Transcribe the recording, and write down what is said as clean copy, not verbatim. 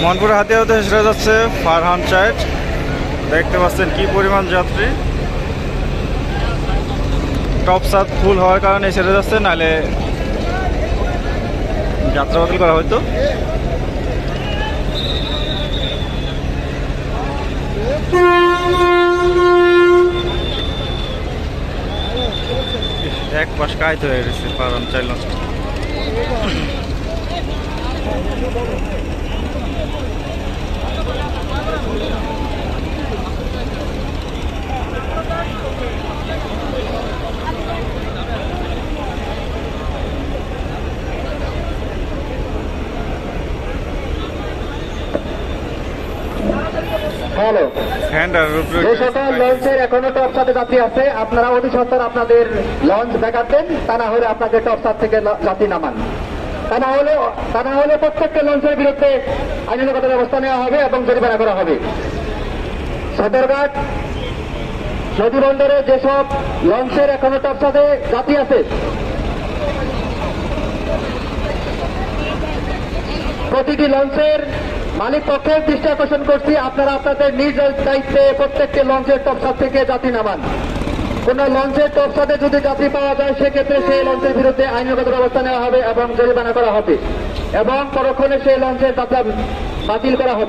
মনপুর হাতিয়া হতে সেরে যাচ্ছে ফারহান চাইট। দেখতে পাচ্ছেন কি পরিমাণ যাত্রী। টপ সাত ফুল হওয়ার কারণে সেরে যাচ্ছে, নাহলে যাত্রা বাতিল করা হয়তো। এক পাশ কায়িত হয়ে গেছে ফারহান চাইট লঞ্চ। হ্যালো, হ্যান্ডার যে সকল লঞ্চের এখনো টপ সাথে যাত্রী আছে আপনারা অতি সত্তর আপনাদের লঞ্চ দেখাতেন, তা না হলে আপনাকে টপ সাত থেকে যাত্রী নামান। তা না হলে প্রত্যেকটা লঞ্চের বিরুদ্ধে আইনগত ব্যবস্থা নেওয়া হবে এবং জরিমানা করা হবে। সদরঘাট নদী বন্দরে যেসব লঞ্চের এখনো টপ সাথে যাত্রী আছে প্রতিটি লঞ্চের মালিক পক্ষের দৃষ্টি আকর্ষণ করছি, আপনারা আপনাদের নিজ দায়িত্বে প্রত্যেকটি লঞ্চের টপসাদ থেকে যাত্রী নামান। কোন লঞ্চের টপসাদে যদি যাত্রী পাওয়া যায় সেক্ষেত্রে সেই লঞ্চের বিরুদ্ধে আইনগত ব্যবস্থা নেওয়া হবে এবং জরিমানা করা হবে এবং পরক্ষণে সেই লঞ্চের যাত্রা বাতিল করা হবে।